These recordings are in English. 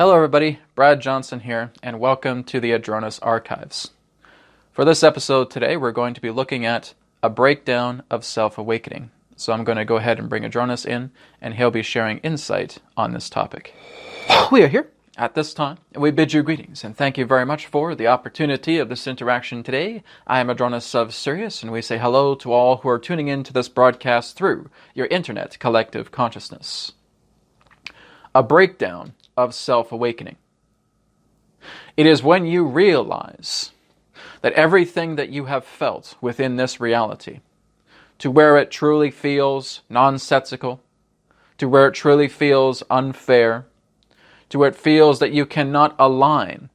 Hello everybody, Brad Johnson here, and welcome to the Adronis Archives. For this episode today, we're going to be looking at a breakdown of self-awakening. So I'm going to go ahead and bring Adronis in, and he'll be sharing insight on this topic. We are here at this time, and we bid you greetings, and thank you very much for the opportunity of this interaction today. I am Adronis of Sirius, and we say hello to all who are tuning in to this broadcast through your internet collective consciousness. A breakdown of self-awakening. It is when you realize that everything that you have felt within this reality, to where it truly feels nonsensical, to where it truly feels unfair, to where it feels that you cannot align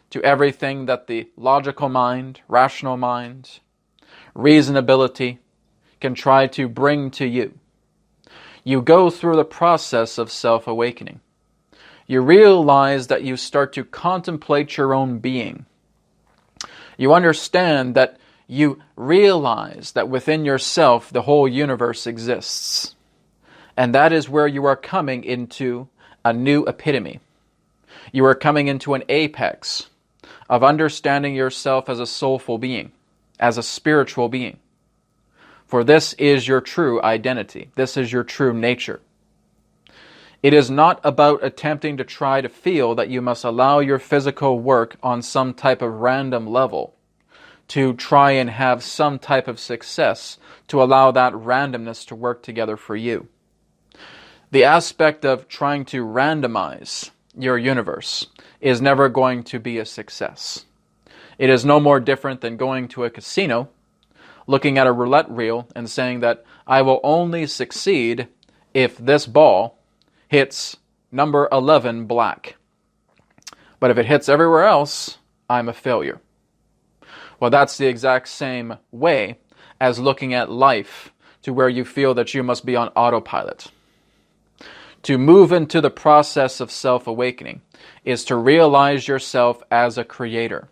to everything that the logical mind, rational mind, reasonability can try to bring to you. You go through the process of self-awakening. You realize that you start to contemplate your own being. You understand that you realize that within yourself the whole universe exists. And that is where you are coming into a new epitome. You are coming into an apex of understanding yourself as a soulful being, as a spiritual being. For this is your true identity. This is your true nature. It is not about attempting to try to feel that you must allow your physical work on some type of random level to try and have some type of success to allow that randomness to work together for you. The aspect of trying to randomize your universe is never going to be a success. It is no more different than going to a casino, looking at a roulette reel and saying that I will only succeed if this ball hits number 11 black. But if it hits everywhere else, I'm a failure. Well, that's the exact same way as looking at life to where you feel that you must be on autopilot. To move into the process of self-awakening is to realize yourself as a creator,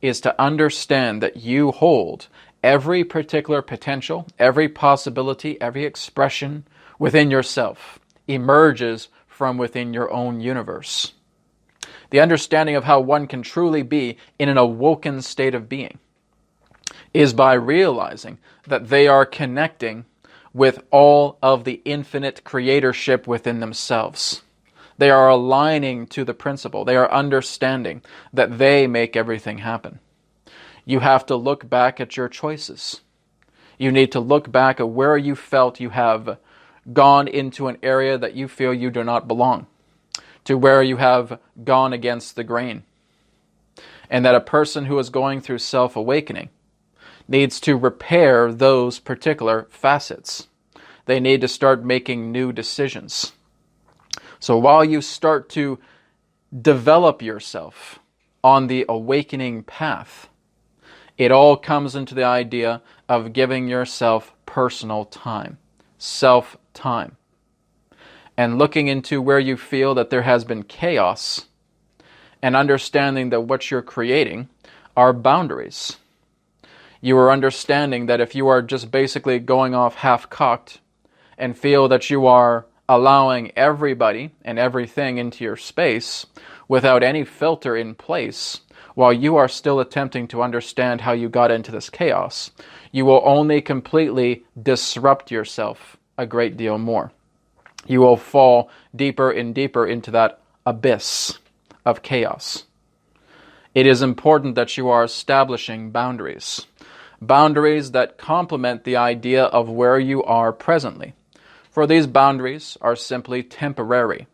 is to understand that you hold every particular potential, every possibility, every expression within yourself emerges from within your own universe. The understanding of how one can truly be in an awoken state of being is by realizing that they are connecting with all of the infinite creatorship within themselves. They are aligning to the principle. They are understanding that they make everything happen. You have to look back at your choices. You need to look back at where you felt you have gone into an area that you feel you do not belong, to where you have gone against the grain. And that a person who is going through self-awakening needs to repair those particular facets. They need to start making new decisions. So while you start to develop yourself on the awakening path, it all comes into the idea of giving yourself personal time, self-time, and looking into where you feel that there has been chaos and understanding that what you're creating are boundaries. You are understanding that if you are just basically going off half-cocked and feel that you are allowing everybody and everything into your space without any filter in place, while you are still attempting to understand how you got into this chaos, you will only completely disrupt yourself a great deal more. You will fall deeper and deeper into that abyss of chaos. It is important that you are establishing boundaries. Boundaries that complement the idea of where you are presently. For these boundaries are simply temporary.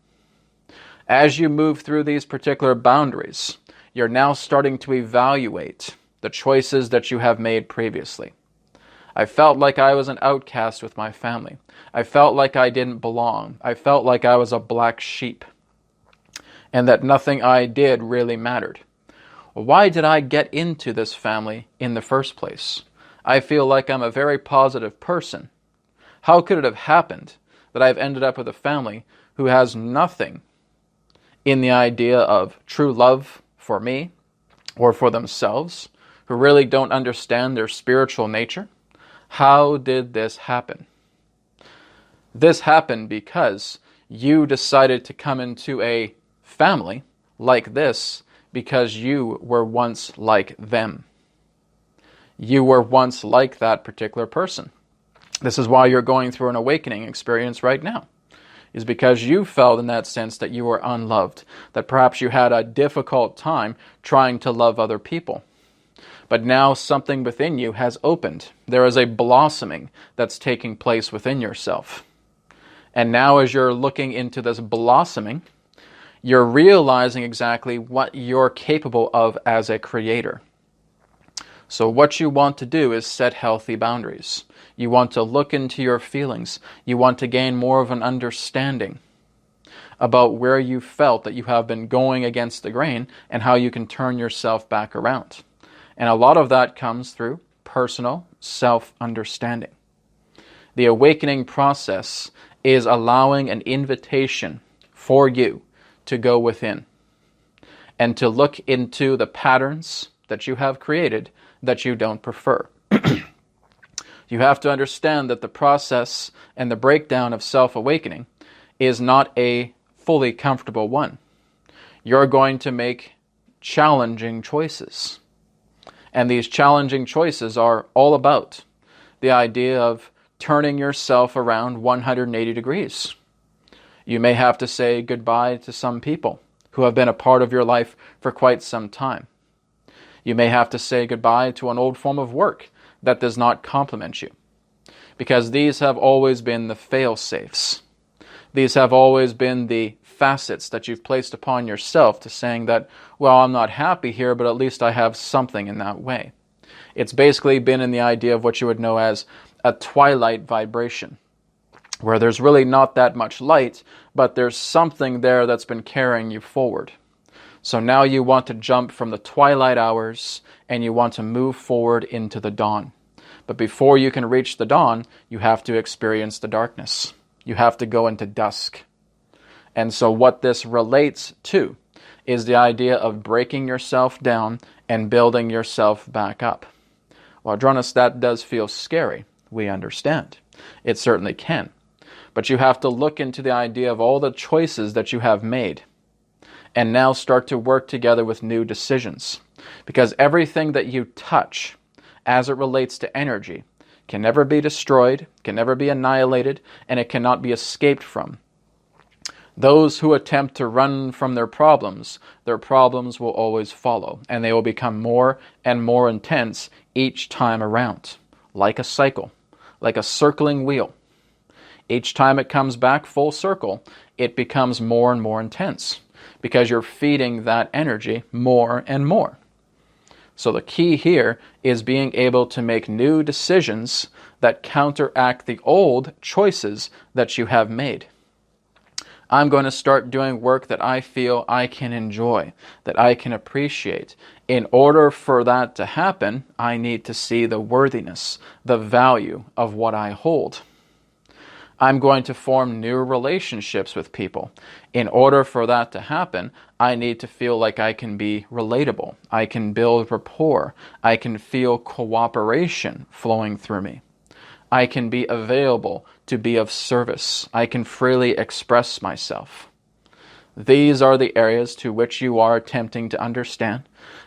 As you move through these particular boundaries, you're now starting to evaluate the choices that you have made previously. I felt like I was an outcast with my family. I felt like I didn't belong. I felt like I was a black sheep, and that nothing I did really mattered. Why did I get into this family in the first place? I feel like I'm a very positive person. How could it have happened that I've ended up with a family who has nothing in the idea of true love for me or for themselves, who really don't understand their spiritual nature? How did this happen? This happened because you decided to come into a family like this because you were once like them. You were once like that particular person. This is why you're going through an awakening experience right now, is because you felt in that sense that you were unloved, that perhaps you had a difficult time trying to love other people. But now something within you has opened. There is a blossoming that's taking place within yourself. And now as you're looking into this blossoming, you're realizing exactly what you're capable of as a creator. So what you want to do is set healthy boundaries. You want to look into your feelings. You want to gain more of an understanding about where you felt that you have been going against the grain and how you can turn yourself back around. And a lot of that comes through personal self-understanding. The awakening process is allowing an invitation for you to go within and to look into the patterns that you have created that you don't prefer. You have to understand that the process and the breakdown of self-awakening is not a fully comfortable one. You're going to make challenging choices. And these challenging choices are all about the idea of turning yourself around 180 degrees. You may have to say goodbye to some people who have been a part of your life for quite some time. You may have to say goodbye to an old form of work that does not complement you, because these have always been the fail-safes. These have always been the facets that you've placed upon yourself to saying that, well, I'm not happy here, but at least I have something in that way. It's basically been in the idea of what you would know as a twilight vibration, where there's really not that much light, but there's something there that's been carrying you forward. So now you want to jump from the twilight hours and you want to move forward into the dawn. But before you can reach the dawn, you have to experience the darkness. You have to go into dusk. And so what this relates to is the idea of breaking yourself down and building yourself back up. Well, Adronis, that does feel scary. We understand. It certainly can. But you have to look into the idea of all the choices that you have made and now start to work together with new decisions. Because everything that you touch as it relates to energy can never be destroyed, can never be annihilated, and it cannot be escaped from. Those who attempt to run from their problems will always follow, and they will become more and more intense each time around, like a cycle, like a circling wheel. Each time it comes back full circle, it becomes more and more intense, because you're feeding that energy more and more. So the key here is being able to make new decisions that counteract the old choices that you have made. I'm going to start doing work that I feel I can enjoy, that I can appreciate. In order for that to happen, I need to see the worthiness, the value of what I hold. I'm going to form new relationships with people. In order for that to happen, I need to feel like I can be relatable. I can build rapport. I can feel cooperation flowing through me. I can be available to be of service. I can freely express myself. These are the areas to which you are attempting to understand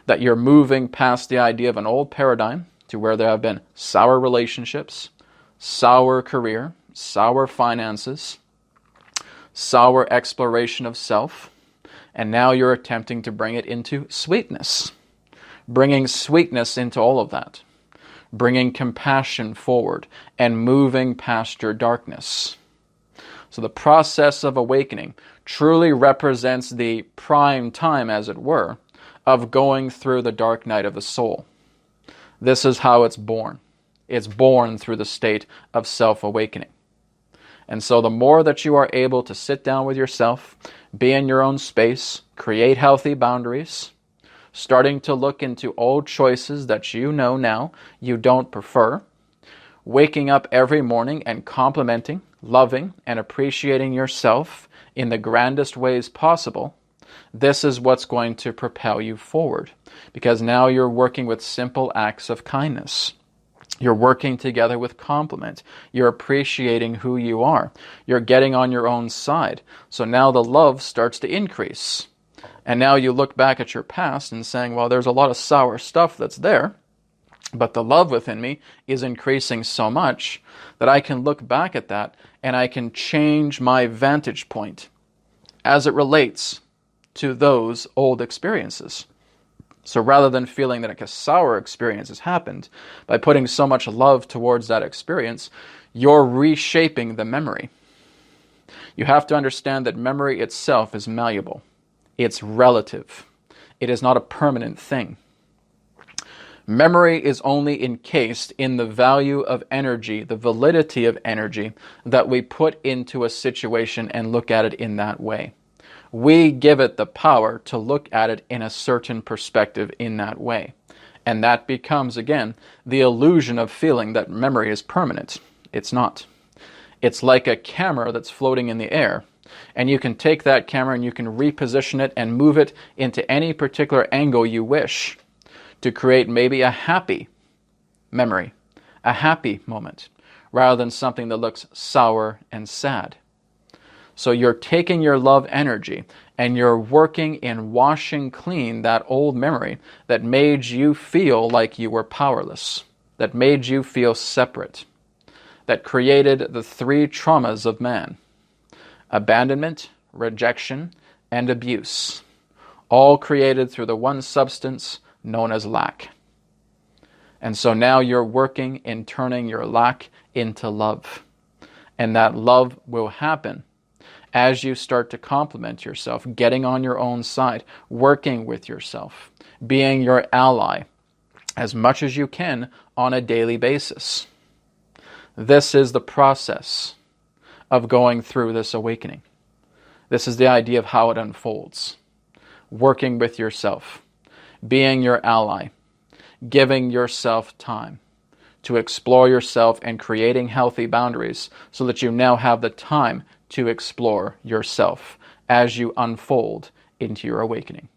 that you're moving past the idea of an old paradigm to where there have been sour relationships, sour career, sour finances, sour exploration of self, and now you're attempting to bring it into sweetness. Bringing sweetness into all of that. Bringing compassion forward and moving past your darkness. So the process of awakening truly represents the prime time, as it were, of going through the dark night of the soul. This is how it's born. It's born through the state of self-awakening. And so the more that you are able to sit down with yourself, be in your own space, create healthy boundaries, starting to look into old choices that you know now you don't prefer, waking up every morning and complimenting, loving, and appreciating yourself in the grandest ways possible, this is what's going to propel you forward. Because now you're working with simple acts of kindness. You're working together with compliment. You're appreciating who you are. You're getting on your own side. So now the love starts to increase. And now you look back at your past and saying, well, there's a lot of sour stuff that's there, but the love within me is increasing so much that I can look back at that and I can change my vantage point as it relates to those old experiences. So rather than feeling that a sour experience has happened, by putting so much love towards that experience, you're reshaping the memory. You have to understand that memory itself is malleable. It's relative. It is not a permanent thing. Memory is only encased in the value of energy, the validity of energy that we put into a situation and look at it in that way. We give it the power to look at it in a certain perspective in that way. And that becomes, again, the illusion of feeling that memory is permanent. It's not. It's like a camera that's floating in the air. And you can take that camera and you can reposition it and move it into any particular angle you wish to create maybe a happy memory, a happy moment, rather than something that looks sour and sad. So you're taking your love energy and you're working in washing clean that old memory that made you feel like you were powerless, that made you feel separate, that created the 3 traumas of man: abandonment, rejection, and abuse, all created through the one substance known as lack. And so now you're working in turning your lack into love. And that love will happen as you start to complement yourself, getting on your own side, working with yourself, being your ally as much as you can on a daily basis. This is the process of going through this awakening. This is the idea of how it unfolds. Working with yourself, being your ally, giving yourself time to explore yourself and creating healthy boundaries so that you now have the time to explore yourself as you unfold into your awakening.